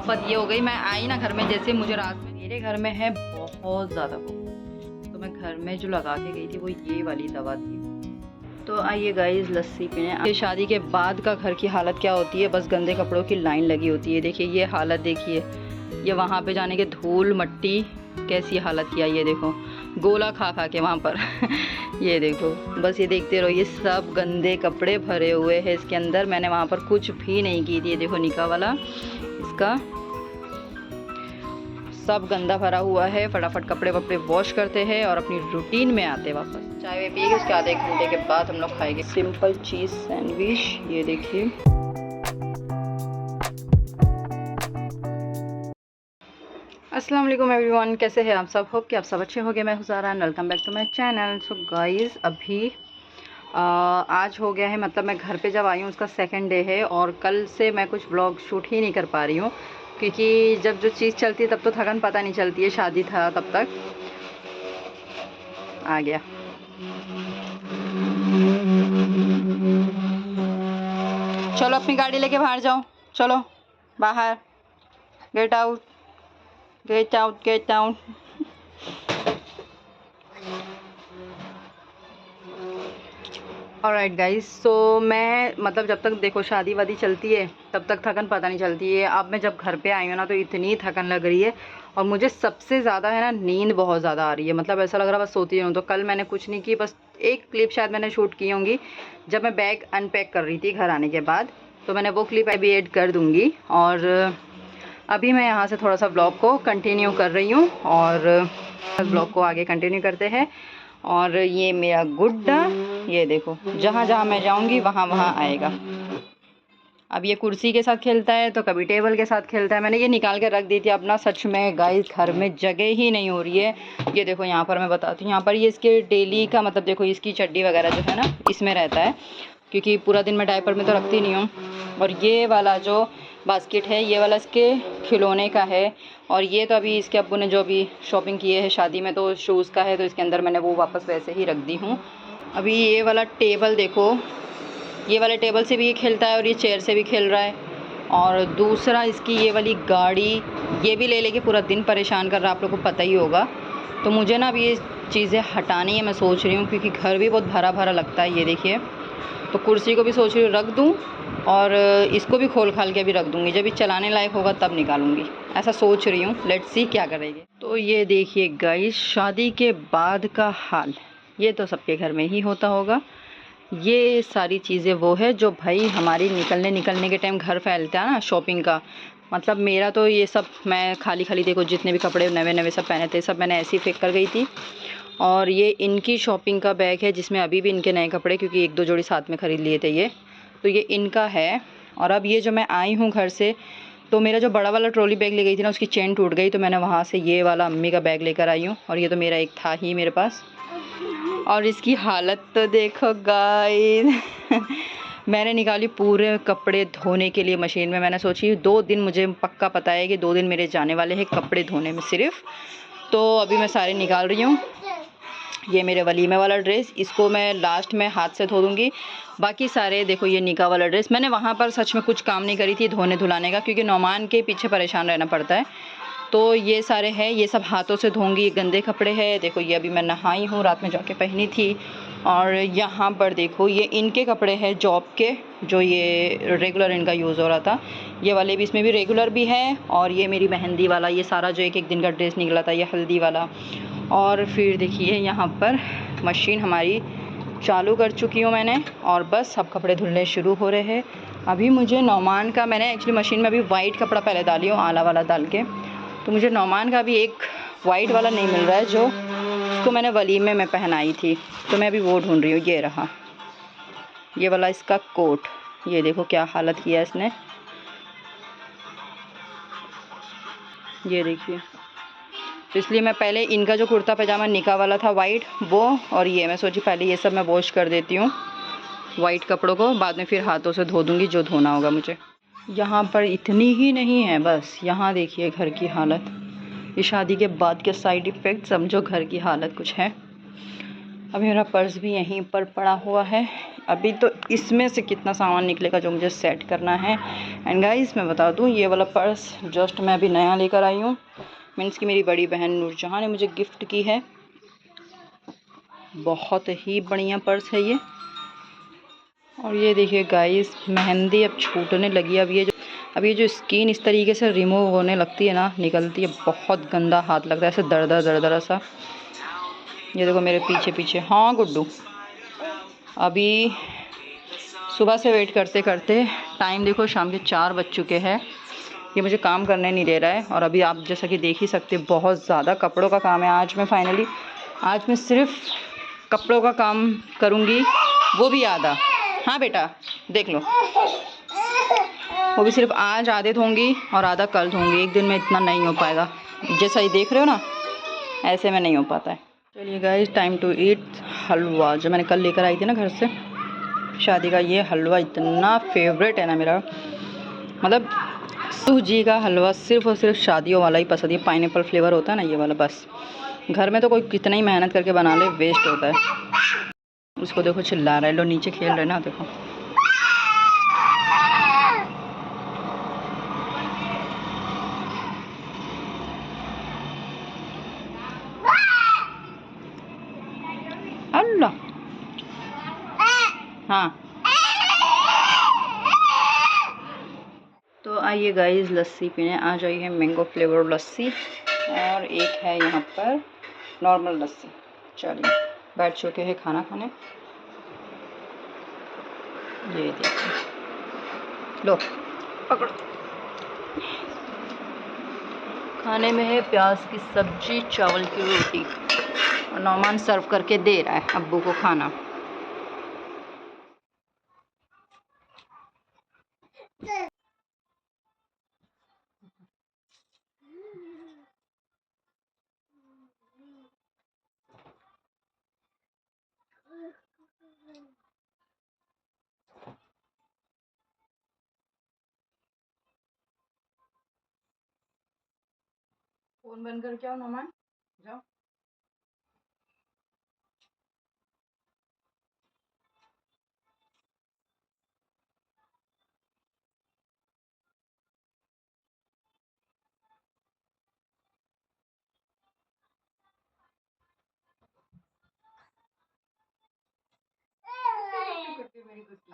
आफत ये हो गई, मैं आई ना घर में, जैसे मुझे रात में, मेरे घर में है बहुत ज़्यादा वो, तो मैं घर में जो लगा के गई थी वो ये वाली दवा थी। तो आइए गाइस लस्सी पीने। ये शादी के बाद का घर की हालत क्या होती है, बस गंदे कपड़ों की लाइन लगी होती है। देखिए ये हालत, देखिए ये वहाँ पे जाने के धूल मट्टी कैसी हालत किया, ये देखो गोला खा खा के वहाँ पर ये देखो, बस ये देखते रहो, ये सब गंदे कपड़े भरे हुए हैं इसके अंदर। मैंने वहाँ पर कुछ भी नहीं की थी। ये देखो निकाह वाला, इसका सब गंदा भरा हुआ है। फटाफट कपड़े वपड़े वॉश करते हैं और अपनी रूटीन में आते वापस। चाय वे पिएंगे, उसके आधे एक घंटे के बाद हम लोग खाएंगे सिंपल चीज़ सैंडविच। ये देखिए अस्सलाम वालेकुम एवरीवन, कैसे हैं आप सब? होप कि आप सब अच्छे होंगे। मैं Huzara, welcome back to my channel. So guys अभी आज हो गया है, मतलब मैं घर पे जब आई हूँ उसका सेकंड डे है, और कल से मैं कुछ व्लॉग शूट ही नहीं कर पा रही हूँ, क्योंकि जब जो चीज़ चलती है तब तो थकान पता नहीं चलती है। शादी था तब तक आ गया। चलो अपनी गाड़ी लेके बाहर जाओ, चलो बाहर, get out get out get out. Alright guys, so मैं मतलब जब तक देखो शादी वादी चलती है तब तक थकन पता नहीं चलती है। अब मैं जब घर पे आई हूँ ना तो इतनी थकन लग रही है, और मुझे सबसे ज़्यादा है ना नींद बहुत ज़्यादा आ रही है। मतलब ऐसा लग रहा है बस सोती रहूँ। तो कल मैंने कुछ नहीं की, बस एक क्लिप शायद मैंने शूट की होंगी जब मैं बैग अनपैक कर रही थी घर आने के बाद, तो मैंने वो क्लिप अभी ऐड कर दूँगी। और अभी मैं यहाँ से थोड़ा सा ब्लॉग को कंटिन्यू कर रही हूँ, और ब्लॉग को आगे कंटिन्यू करते हैं। और ये मेरा गुड्डा, ये देखो जहाँ जहाँ मैं जाऊँगी वहाँ वहाँ आएगा। अब ये कुर्सी के साथ खेलता है तो कभी टेबल के साथ खेलता है। मैंने ये निकाल के रख दी थी। अपना सच में गाइस घर में जगह ही नहीं हो रही है। ये देखो यहाँ पर मैं बताती हूँ, यहाँ पर ये इसके डेली का मतलब देखो, इसकी चड्डी वगैरह जो है ना इसमें रहता है, क्योंकि पूरा दिन मैं डायपर में तो रखती नहीं हूँ। और ये वाला जो बास्केट है ये वाला इसके खिलौने का है, और ये तो अभी इसके अब्बू ने जो भी शॉपिंग की है शादी में तो शूज़ का है, तो इसके अंदर मैंने वो वापस वैसे ही रख दी हूँ। अभी ये वाला टेबल देखो, ये वाले टेबल से भी ये खेलता है और ये चेयर से भी खेल रहा है। और दूसरा इसकी ये वाली गाड़ी, ये भी ले लेके पूरा दिन परेशान कर रहा है, आप लोगों को पता ही होगा। तो मुझे ना अभी ये चीज़ें हटानी है, मैं सोच रही हूँ, क्योंकि घर भी बहुत भरा भरा लगता है। ये देखिए, तो कुर्सी को भी सोच रही हूँ रख दूँ, और इसको भी खोल खाल के भी रख दूँगी। जब ये चलाने लायक होगा तब निकालूंगी, ऐसा सोच रही हूँ। लेट्स सी क्या करेंगे। तो ये देखिए गाइस शादी के बाद का हाल, ये तो सबके घर में ही होता होगा। ये सारी चीज़ें वो है जो भाई हमारी निकलने के टाइम घर फैलता है ना शॉपिंग का। मतलब मेरा तो ये सब, मैं खाली खाली देखो जितने भी कपड़े नवे नवे सब पहने थे सब मैंने ऐसे ही फेंक कर गई थी। और ये इनकी शॉपिंग का बैग है जिसमें अभी भी इनके नए कपड़े, क्योंकि एक दो जोड़ी साथ में ख़रीद लिए थे ये, तो ये इनका है। और अब ये जो मैं आई हूँ घर से, तो मेरा जो बड़ा वाला ट्रॉली बैग ले गई थी ना उसकी चेन टूट गई, तो मैंने वहाँ से ये वाला अम्मी का बैग लेकर आई हूँ। और ये तो मेरा एक था ही मेरे पास, और इसकी हालत तो देखो गाइस मैंने निकाली पूरे कपड़े धोने के लिए मशीन में। मैंने सोची 2 दिन, मुझे पक्का पता है कि 2 दिन मेरे जाने वाले हैं कपड़े धोने में सिर्फ। तो अभी मैं सारे निकाल रही हूँ। ये मेरे वलीमे वाला ड्रेस, इसको मैं लास्ट में हाथ से धो दूँगी। बाकी सारे देखो, ये निकाह वाला ड्रेस मैंने वहाँ पर सच में कुछ काम नहीं करी थी धोने धुलाने का, क्योंकि नौमान के पीछे परेशान रहना पड़ता है। तो ये सारे हैं, ये सब हाथों से धोंगी। ये गंदे कपड़े हैं, देखो ये अभी मैं नहाई हूँ, रात में जाके पहनी थी। और यहाँ पर देखो ये इनके कपड़े हैं जॉब के, जो ये रेगुलर इनका यूज़ हो रहा था। ये वाले भी, इसमें भी रेगुलर भी है। और ये मेरी मेहंदी वाला, ये सारा जो एक एक दिन का ड्रेस निकला था, ये हल्दी वाला। और फिर देखिए यहाँ पर मशीन हमारी चालू कर चुकी हूँ मैंने, और बस सब कपड़े धुलने शुरू हो रहे हैं। अभी मुझे नौमान का, मैंने एक्चुअली मशीन में अभी वाइट कपड़ा पहले डाली हूँ आला वाला डाल के, तो मुझे नौमान का भी एक वाइट वाला नहीं मिल रहा है जो उसको मैंने वलीमे में पहनाई थी, तो मैं अभी वो ढूंढ रही हूँ। ये रहा ये वाला इसका कोट, ये देखो क्या हालत किया इसने, ये देखिए। तो इसलिए मैं पहले इनका जो कुर्ता पैजामा निकाह वाला था वाइट, वो, और ये मैं सोची पहले ये सब मैं वॉश कर देती हूँ वाइट कपड़ों को, बाद में फिर हाथों से धो दूँगी जो धोना होगा मुझे। यहाँ पर इतनी ही नहीं है बस, यहाँ देखिए घर की हालत। ये शादी के बाद के साइड इफ़ेक्ट, समझो घर की हालत कुछ है। अभी मेरा पर्स भी यहीं पर पड़ा हुआ है। अभी तो इसमें से कितना सामान निकलेगा जो मुझे सेट करना है। एंड गाइस मैं बता दूं, ये वाला पर्स जस्ट मैं अभी नया लेकर आई हूँ। मीन्स कि मेरी बड़ी बहन नूरजहां ने मुझे गिफ्ट की है। बहुत ही बढ़िया पर्स है ये। और ये देखिए गाइस, मेहंदी अब छूटने लगी है। अब ये जो स्किन इस तरीके से रिमूव होने लगती है ना, निकलती है, बहुत गंदा हाथ लगता है, ऐसे दरदरा सा। ये देखो मेरे पीछे पीछे। हाँ गुड्डू, अभी सुबह से वेट करते करते टाइम देखो शाम के 4 बज चुके हैं। ये मुझे काम करने नहीं दे रहा है। और अभी आप जैसा कि देख ही सकते, बहुत ज़्यादा कपड़ों का काम है। आज मैं सिर्फ कपड़ों का काम करूँगी, वो भी आधा। हाँ बेटा देख लो, वो भी सिर्फ आज आधे धोंगी और आधा कल धोंगी। एक दिन में इतना नहीं हो पाएगा, जैसा ये देख रहे हो ना, ऐसे में नहीं हो पाता है। चलिए गाइस, टाइम टू ईट हलवा, जो मैंने कल लेकर आई थी ना घर से शादी का। ये हलवा इतना फेवरेट है ना मेरा, मतलब सूजी का हलवा सिर्फ और सिर्फ शादियों वाला ही पसंद है। पाइनएप्पल फ्लेवर होता है ना, ये वाला। बस घर में तो कोई कितना ही मेहनत करके बना ले, वेस्ट होता है। उसको देखो चिल्ला रहा है, लो नीचे खेल रहे ना, देखो। अल्लाह, हाँ। तो आइए गाइस, लस्सी पीने आ जाइए। मैंगो फ्लेवर लस्सी, और एक है यहाँ पर नॉर्मल लस्सी। चलिए बैठ चुके हैं खाना खाने। ये देखिए, लो पकड़ो। खाने में है प्याज की सब्जी, चावल की रोटी, और नौमान सर्व करके दे रहा है अब्बू को खाना। फोन बंद करके आओ नौमान, जाओ। मेरी कुट्टी,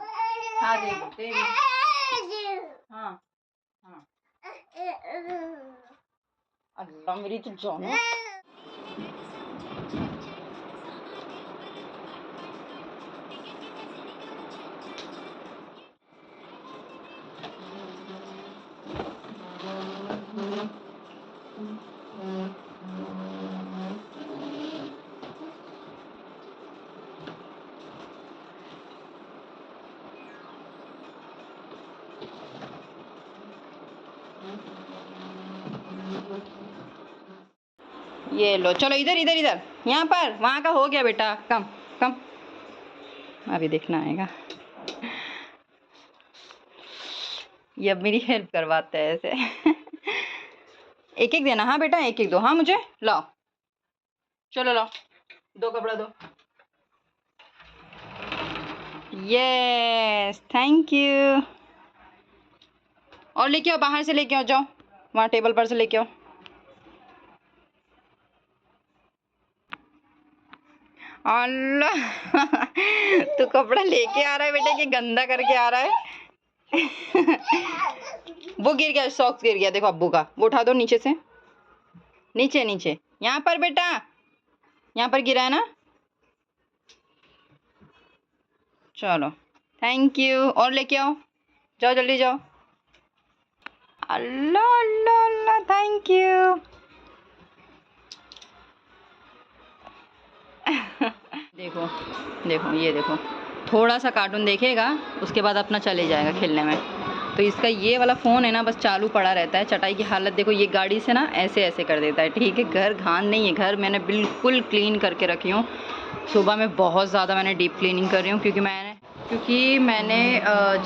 हाँ दे दे। हाँ हाँ, अल्लाह मेरी तो जानो। ये लो, चलो इधर इधर इधर, यहाँ पर। वहाँ का हो गया बेटा, कम कम, अभी देखना आएगा। ये अब मेरी हेल्प करवाता है ऐसे। एक एक देना, हाँ बेटा एक एक दो, हाँ मुझे लाओ। चलो लाओ, दो कपड़ा दो। Yes thank you. और लेके आओ, बाहर से लेके आओ, जाओ वहाँ टेबल पर से लेके आओ। अल्लाह, तू कपड़ा लेके आ रहा है बेटा कि गंदा करके आ रहा है? वो गिर गया, सॉक्स गिर गया, देखो अब्बू का। वो उठा दो नीचे से, नीचे नीचे, यहाँ पर बेटा, यहाँ पर गिरा है ना। चलो थैंक यू, और लेके आओ, जाओ जल्दी जाओ। अल्लाह अल्लाह अल्लाह, थैंक यू। देखो देखो, ये देखो, थोड़ा सा कार्टून देखेगा, उसके बाद अपना चले जाएगा खेलने में। तो इसका ये वाला फ़ोन है ना, बस चालू पड़ा रहता है। चटाई की हालत देखो, ये गाड़ी से ना ऐसे ऐसे कर देता है। ठीक है, घर घान नहीं है, घर मैंने बिल्कुल क्लीन करके रखी हूँ। सुबह में बहुत ज़्यादा मैंने डीप क्लीनिंग कर रही हूँ, क्योंकि मैंने क्योंकि मैंने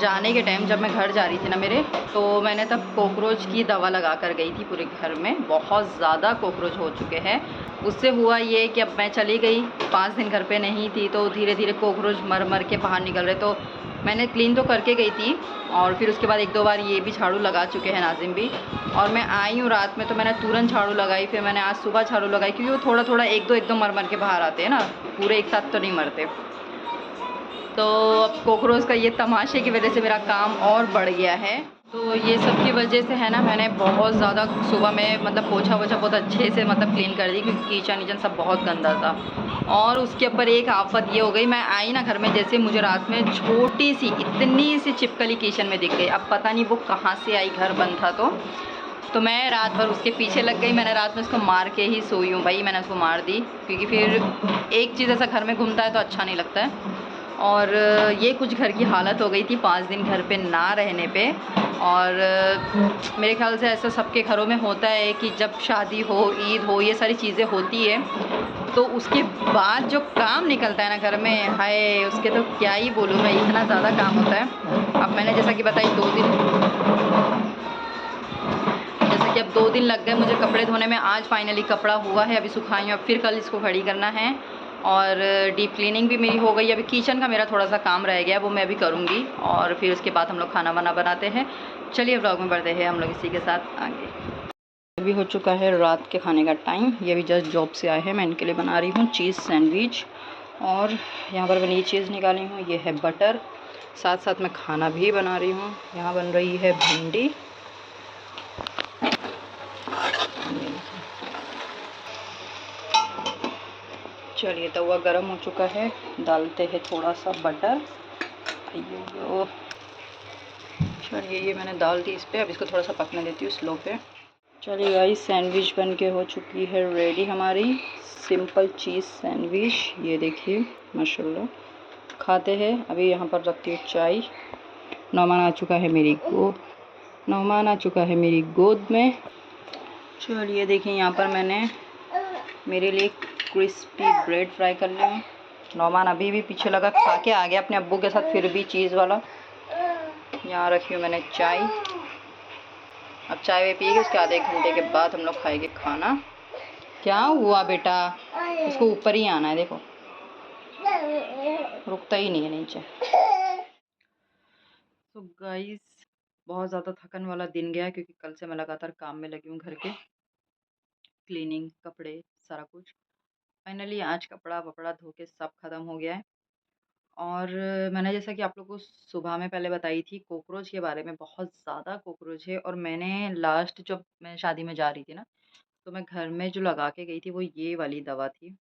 जाने के टाइम जब मैं घर जा रही थी ना मेरे, तो मैंने तब कॉकरोच की दवा लगा कर गई थी पूरे घर में। बहुत ज़्यादा कॉकरोच हो चुके हैं। उससे हुआ ये कि अब मैं चली गई, 5 दिन घर पे नहीं थी, तो धीरे धीरे कॉकरोच मर मर के बाहर निकल रहे। तो मैंने क्लीन तो करके गई थी, और फिर उसके बाद 1-2 बार ये भी झाड़ू लगा चुके हैं नाज़िम भी। और मैं आई हूँ रात में, तो मैंने तुरंत झाड़ू लगाई। फिर मैंने आज सुबह झाड़ू लगाई, क्योंकि वो थोड़ा थोड़ा 1-2 एकदम मर मर के बाहर आते हैं ना, पूरे एक साथ तो नहीं मरते। तो अब कॉकरोच का ये तमाशे की वजह से मेरा काम और बढ़ गया है। तो ये सब की वजह से है ना, मैंने बहुत ज़्यादा सुबह में मतलब पोछा वोछा बहुत अच्छे से मतलब क्लीन कर दी, क्योंकि किचन विचन सब बहुत गंदा था। और उसके ऊपर एक आफत ये हो गई, मैं आई ना घर में, जैसे मुझे रात में छोटी सी इतनी सी छिपकली किचन में दिख गई। अब पता नहीं वो कहाँ से आई, घर बंद था तो मैं रात भर उसके पीछे लग गई। मैंने रात में उसको मार के ही सोई हूँ भाई, मैंने उसको मार दी, क्योंकि फिर एक चीज़ ऐसा घर में घूमता है तो अच्छा नहीं लगता है। और ये कुछ घर की हालत हो गई थी 5 दिन घर पे ना रहने पे। और मेरे ख्याल से ऐसा सबके घरों में होता है कि जब शादी हो, ईद हो, ये सारी चीज़ें होती है, तो उसके बाद जो काम निकलता है ना घर में, हाय उसके तो क्या ही बोलूँ मैं, इतना ज़्यादा काम होता है। अब मैंने जैसा कि बताई 2 दिन, जैसे कि अब 2 दिन लग गए मुझे कपड़े धोने में। आज फाइनली कपड़ा हुआ है, अभी सुखाई हूँ, अब फिर कल इसको खड़ी करना है। और डीप क्लीनिंग भी मेरी हो गई। अभी किचन का मेरा थोड़ा सा काम रह गया, वो मैं अभी करूँगी। और फिर उसके बाद हम लोग खाना वाना बनाते हैं। चलिए व्लॉग में बढ़ते हैं हम लोग इसी के साथ आगे। अभी हो चुका है रात के खाने का टाइम। ये भी जस्ट जॉब से आए हैं, मैं इनके लिए बना रही हूँ चीज़ सैंडविच। और यहाँ पर मैंने ये चीज़ निकाली हूँ, ये है बटर। साथ साथ मैं खाना भी बना रही हूँ। यहाँ बन रही है भिंडी। चलिए तवा गरम हो चुका है, डालते हैं थोड़ा सा बटर। अयो, चलिए ये मैंने डाल दी इस पर। अब इसको थोड़ा सा पकने देती हूँ स्लो पे। चलिए गाइस, सैंडविच बन के हो चुकी है रेडी हमारी सिंपल चीज़ सैंडविच। ये देखिए माशाल्लाह, खाते हैं। अभी यहाँ पर रखती हूँ चाय। नौमान आ चुका है मेरी गोद में। चलिए देखिए, यहाँ पर मैंने मेरे लिए क्रिस्पी ब्रेड फ्राई कर लिया। नौमान अभी भी पीछे लगा, खा के आ गया अपने अब्बू के साथ, फिर भी चीज़ वाला। यहाँ रखी हूँ मैंने चाय। अब चाय वे पिएगी, उसके आधे 1 घंटे के बाद हम लोग खाएंगे खाना। क्या हुआ बेटा, इसको ऊपर ही आना है, देखो रुकता ही नहीं है नीचे। तो गाइस, बहुत ज़्यादा थकन वाला दिन गया, क्योंकि कल से मैं लगातार काम में लगी हूँ, घर के क्लीनिंग, कपड़े, सारा कुछ। फाइनली आज कपड़ा वपड़ा धो के सब खत्म हो गया है। और मैंने जैसा कि आप लोगों को सुबह में पहले बताई थी कॉकरोच के बारे में, बहुत ज़्यादा कॉकरोच है। और मैंने लास्ट जब मैं शादी में जा रही थी ना, तो मैं घर में जो लगा के गई थी वो ये वाली दवा थी,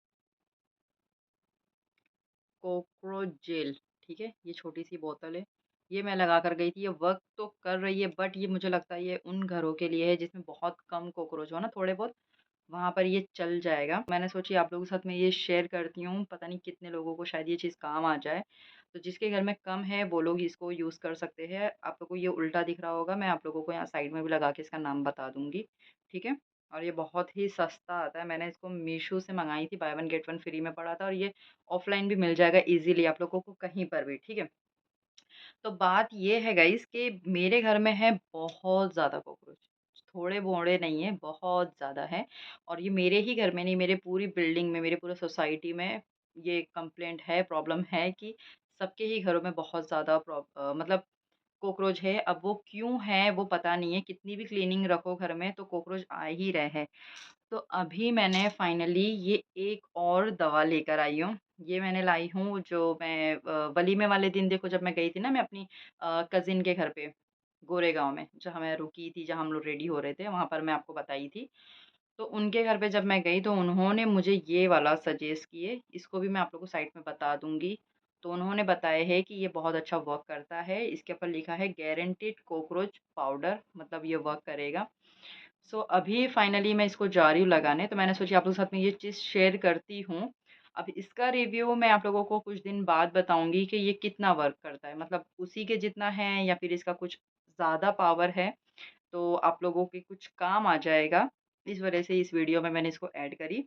कॉकरोच जेल। ठीक है, ये छोटी सी बोतल है, ये मैं लगा कर गई थी। ये वर्क तो कर रही है, बट ये मुझे लगता है ये उन घरों के लिए है जिसमें बहुत कम कॉकरोच हो ना, थोड़े बहुत, वहाँ पर ये चल जाएगा। मैंने सोची आप लोगों के साथ मैं ये शेयर करती हूँ, पता नहीं कितने लोगों को शायद ये चीज़ काम आ जाए। तो जिसके घर में कम है वो लोग इसको यूज़ कर सकते हैं। आप लोगों को ये उल्टा दिख रहा होगा, मैं आप लोगों को यहाँ साइड में भी लगा के इसका नाम बता दूँगी, ठीक है। और ये बहुत ही सस्ता आता है, मैंने इसको मीशो से मंगाई थी, by one get one free में पड़ा था। और ये ऑफलाइन भी मिल जाएगा ईजिली आप लोगों को कहीं पर भी, ठीक है। तो बात ये है गाइस कि मेरे घर में है बहुत ज़्यादा कॉकरोच, थोड़े-बोड़े नहीं है, बहुत ज़्यादा है। और ये मेरे ही घर में नहीं, मेरे पूरी बिल्डिंग में, मेरे पूरे सोसाइटी में ये कंप्लेंट है, प्रॉब्लम है कि सबके ही घरों में बहुत ज़्यादा मतलब कॉकरोच है। अब वो क्यों है वो पता नहीं है, कितनी भी क्लीनिंग रखो घर में तो कॉकरोच आ ही रहे हैं। तो अभी मैंने फाइनली ये एक और दवा लेकर आई हूँ। ये मैंने लाई हूँ, जो मैं वलीमे वाले दिन देखो जब मैं गई थी ना, मैं अपनी कज़िन के घर पे, गोरेगाँव में, जहाँ मैं रुकी थी, जहाँ हम लोग रेडी हो रहे थे, वहाँ पर मैं आपको बताई थी। तो उनके घर पे जब मैं गई तो उन्होंने मुझे ये वाला सजेस्ट किए, इसको भी मैं आप लोगों को साइड में बता दूँगी। तो उन्होंने बताया है कि ये बहुत अच्छा वर्क करता है, इसके ऊपर लिखा है गारंटीड कॉकरोच पाउडर, मतलब ये वर्क करेगा। सो अभी फाइनली मैं इसको जा रही हूँ लगाने, तो मैंने सोची आप लोगों के साथ में ये चीज़ शेयर करती हूँ। अब इसका रिव्यू मैं आप लोगों को कुछ दिन बाद बताऊँगी कि ये कितना वर्क करता है, मतलब उसी के जितना है या फिर इसका कुछ ज़्यादा पावर है, तो आप लोगों के कुछ काम आ जाएगा। इस वजह से इस वीडियो में मैंने इसको ऐड करी।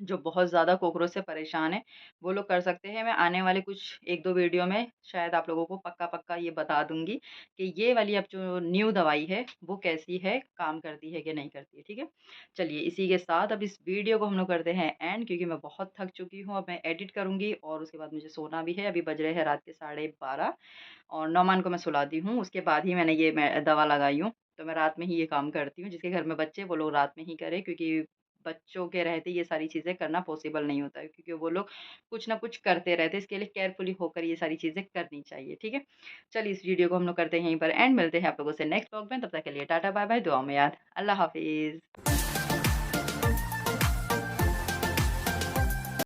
जो बहुत ज़्यादा कॉकरोच से परेशान हैं, वो लोग कर सकते हैं। मैं आने वाले कुछ 1-2 वीडियो में शायद आप लोगों को पक्का-पक्का ये बता दूँगी कि ये वाली अब जो न्यू दवाई है, वो कैसी है, काम करती है कि नहीं करती है, ठीक है? चलिए इसी के साथ अब इस वीडियो को हम लोग करते हैं एंड, क्योंकि मैं बहुत थक चुकी हूँ। अब मैं एडिट करूँगी और उसके बाद मुझे सोना भी है। अभी बज रहे हैं रात के 12:30 और नौमान को मैं सुलाती हूँ। उसके बाद ही मैंने ये मैं दवा लगाई हूँ। तो मैं रात में ही ये काम करती हूँ। जिसके घर में बच्चे, वो लोग रात में ही करें, क्योंकि बच्चों के रहते ये सारी चीज़ें करना पॉसिबल नहीं होता है, क्योंकि वो लोग कुछ ना कुछ करते रहते हैं। इसके लिए केयरफुली होकर ये सारी चीज़ें करनी चाहिए, ठीक है? चलिए इस वीडियो को हम लोग करते हैं यहीं पर एंड, मिलते हैं आप लोगों से नेक्स्ट व्लॉग में। तब तक के लिए टाटा बाय बाय, दुआ में याद। अल्लाह हाफ़िज़।